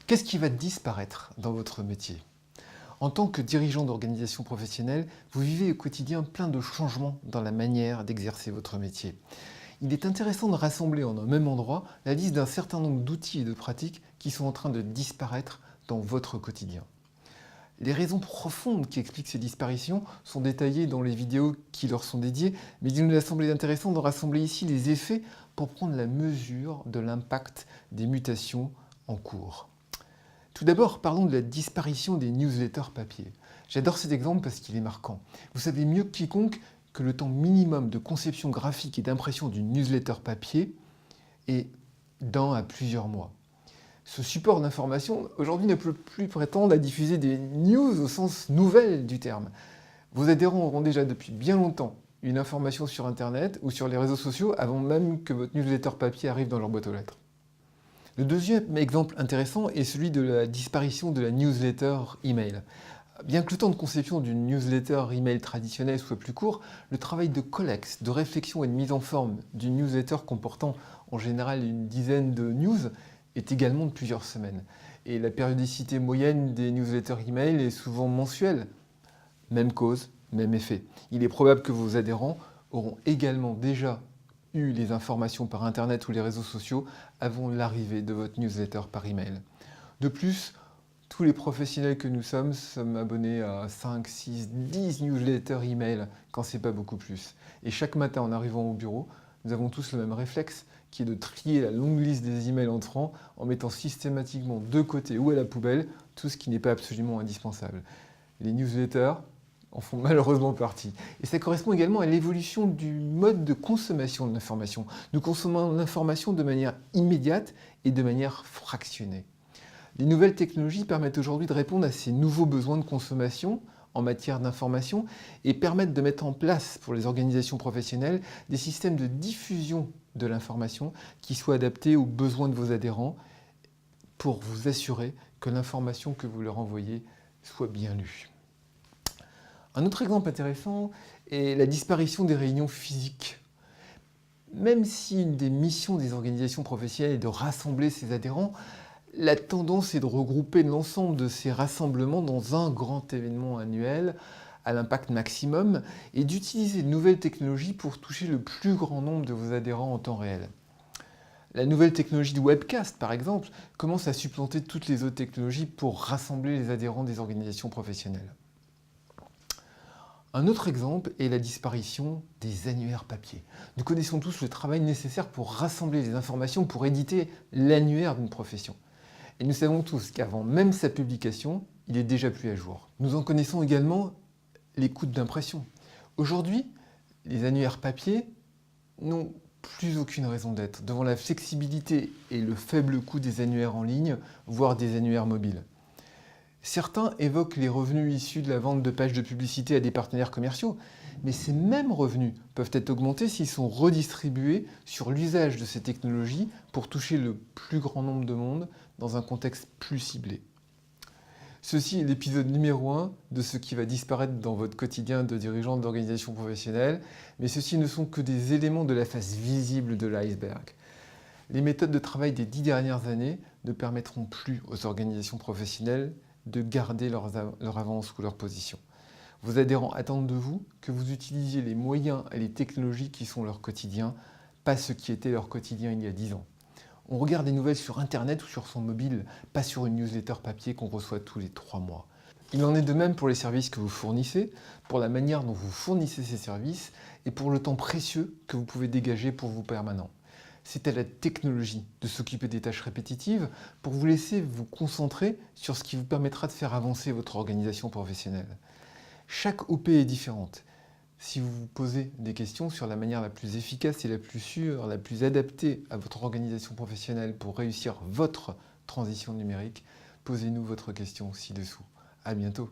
Qu'est-ce qui va disparaître dans votre métier? En tant que dirigeant d'organisation professionnelle, vous vivez au quotidien plein de changements dans la manière d'exercer votre métier. Il est intéressant de rassembler en un même endroit la liste d'un certain nombre d'outils et de pratiques qui sont en train de disparaître dans votre quotidien. Les raisons profondes qui expliquent ces disparitions sont détaillées dans les vidéos qui leur sont dédiées, mais il nous a semblé intéressant de rassembler ici les effets pour prendre la mesure de l'impact des mutations en cours. Tout d'abord, parlons de la disparition des newsletters papier. J'adore cet exemple parce qu'il est marquant. Vous savez mieux que quiconque que le temps minimum de conception graphique et d'impression d'une newsletter papier est d'1 à plusieurs mois. Ce support d'information, aujourd'hui, ne peut plus prétendre à diffuser des news au sens nouvelle du terme. Vos adhérents auront déjà depuis bien longtemps une information sur Internet ou sur les réseaux sociaux avant même que votre newsletter papier arrive dans leur boîte aux lettres. Le deuxième exemple intéressant est celui de la disparition de la newsletter email. Bien que le temps de conception d'une newsletter email traditionnelle soit plus court, le travail de collecte, de réflexion et de mise en forme d'une newsletter comportant en général une dizaine de news est également de plusieurs semaines. Et la périodicité moyenne des newsletters email est souvent mensuelle. Même cause, même effet. Il est probable que vos adhérents auront également déjà eu les informations par Internet ou les réseaux sociaux avant l'arrivée de votre newsletter par email. De plus, tous les professionnels que nous sommes abonnés à 5, 6, 10 newsletters email quand c'est pas beaucoup plus. Et chaque matin en arrivant au bureau, nous avons tous le même réflexe qui est de trier la longue liste des emails entrants en mettant systématiquement de côté ou à la poubelle tout ce qui n'est pas absolument indispensable. Les newsletters en font malheureusement partie. Et ça correspond également à l'évolution du mode de consommation de l'information. Nous consommons l'information de manière immédiate et de manière fractionnée. Les nouvelles technologies permettent aujourd'hui de répondre à ces nouveaux besoins de consommation en matière d'information et permettent de mettre en place pour les organisations professionnelles des systèmes de diffusion de l'information qui soient adaptés aux besoins de vos adhérents pour vous assurer que l'information que vous leur envoyez soit bien lue. Un autre exemple intéressant est la disparition des réunions physiques. Même si une des missions des organisations professionnelles est de rassembler ses adhérents, la tendance est de regrouper l'ensemble de ces rassemblements dans un grand événement annuel à l'impact maximum et d'utiliser de nouvelles technologies pour toucher le plus grand nombre de vos adhérents en temps réel. La nouvelle technologie de webcast, par exemple, commence à supplanter toutes les autres technologies pour rassembler les adhérents des organisations professionnelles. Un autre exemple est la disparition des annuaires papier. Nous connaissons tous le travail nécessaire pour rassembler les informations pour éditer l'annuaire d'une profession. Et nous savons tous qu'avant même sa publication, il est déjà plus à jour. Nous en connaissons également les coûts d'impression. Aujourd'hui, les annuaires papier n'ont plus aucune raison d'être devant la flexibilité et le faible coût des annuaires en ligne, voire des annuaires mobiles. Certains évoquent les revenus issus de la vente de pages de publicité à des partenaires commerciaux, mais ces mêmes revenus peuvent être augmentés s'ils sont redistribués sur l'usage de ces technologies pour toucher le plus grand nombre de monde dans un contexte plus ciblé. Ceci est l'épisode numéro 1 de ce qui va disparaître dans votre quotidien de dirigeant d'organisation professionnelle, mais ceci ne sont que des éléments de la face visible de l'iceberg. Les méthodes de travail des 10 dernières années ne permettront plus aux organisations professionnelles de garder leur avance ou leur position. Vos adhérents attendent de vous que vous utilisiez les moyens et les technologies qui sont leur quotidien, pas ce qui était leur quotidien il y a 10 ans. On regarde des nouvelles sur Internet ou sur son mobile, pas sur une newsletter papier qu'on reçoit tous les 3 mois. Il en est de même pour les services que vous fournissez, pour la manière dont vous fournissez ces services et pour le temps précieux que vous pouvez dégager pour vous permanent. C'est à la technologie de s'occuper des tâches répétitives pour vous laisser vous concentrer sur ce qui vous permettra de faire avancer votre organisation professionnelle. Chaque OP est différente. Si vous vous posez des questions sur la manière la plus efficace et la plus sûre, la plus adaptée à votre organisation professionnelle pour réussir votre transition numérique, posez-nous votre question ci-dessous. À bientôt.